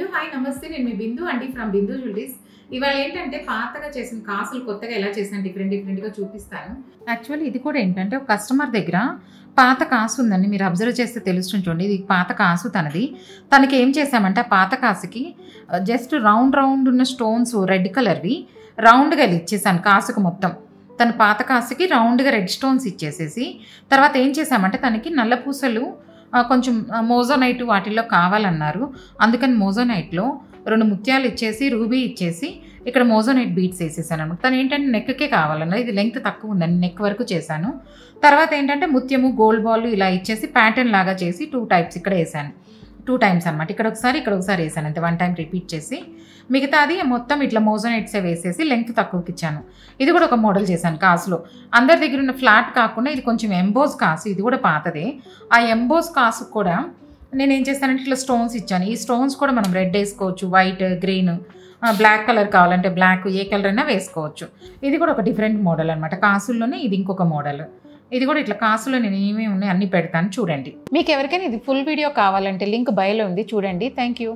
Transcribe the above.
Hello hi నమస్తే నేను మీ బిందు అండి ఫ్రమ్ బిందు జ్యువెలరీస్. ఇవాళ ఏంటంటే పాతగా చేసిన కాసులు కొత్తగా ఎలా చేసాను డిఫరెంట్గా చూపిస్తాను. యాక్చువల్లీ ఇది కూడా ఏంటంటే ఒక కస్టమర్ దగ్గర పాత కాసు ఉందండి. మీరు అబ్జర్వ్ చేస్తే తెలుస్తుంది చూడండి. ఇది పాత కాసు తనకి ఏం చేసామంటే ఆ పాత కాసుకి జస్ట్ రౌండ్ ఉన్న స్టోన్స్ రెడ్ కలర్వి రౌండ్గా ఇచ్చేసాను కాసుకు మొత్తం. తన పాత కాసుకి రౌండ్గా రెడ్ స్టోన్స్ ఇచ్చేసేసి తర్వాత ఏం చేసామంటే తనకి నల్ల పూసలు కొంచెం మోజోనైట్ వాటిల్లో కావాలన్నారు. అందుకని మోజోనైట్లో 2 ముత్యాలు ఇచ్చేసి రూబీ ఇచ్చేసి ఇక్కడ మోజోనైట్ బీట్స్ వేసేసాను అనమాట. తను ఏంటంటే నెక్కే కావాలన్నారు. ఇది లెంగ్త్ తక్కువ ఉందని నెక్ వరకు చేశాను. తర్వాత ఏంటంటే ముత్యము గోల్డ్ బాల్ ఇలా ఇచ్చేసి ప్యాటర్న్ లాగా చేసి 2 టైప్స్ ఇక్కడ వేసాను. 2 టైమ్స్ అనమాట. ఇక్కడ ఒకసారి వేసాను అంతే. 1 టైం రిపీట్ చేసి మిగతాది మొత్తం ఇట్లా మోజోనైట్సే వేసేసి లెంగ్త్ తక్కువకి ఇచ్చాను. ఇది కూడా ఒక మోడల్ చేశాను కాసులో. అందరి దగ్గర ఉన్న ఫ్లాట్ కాకుండా ఇది కొంచెం ఎంబోస్ కాసు. ఇది కూడా పాతదే. ఆ ఎంబోస్ కాసు కూడా నేను ఏం చేస్తానంటే ఇట్లా స్టోన్స్ ఇచ్చాను. ఈ స్టోన్స్ కూడా మనం రెడ్ వేసుకోవచ్చు, వైట్, గ్రీన్, బ్లాక్ కలర్ కావాలంటే బ్లాక్, ఏ కలర్ అయినా వేసుకోవచ్చు. ఇది కూడా ఒక డిఫరెంట్ మోడల్ అనమాట. కాసుల్లోనే ఇది ఇంకొక మోడల్. ఇది కూడా ఇట్లా కాసులో నేను ఏమేమి ఉన్నాయి అన్నీ పెడతాను చూడండి. మీకు ఎవరికైనా ఇది ఫుల్ వీడియో కావాలంటే లింక్ బయోలో ఉంది చూడండి. Thank you.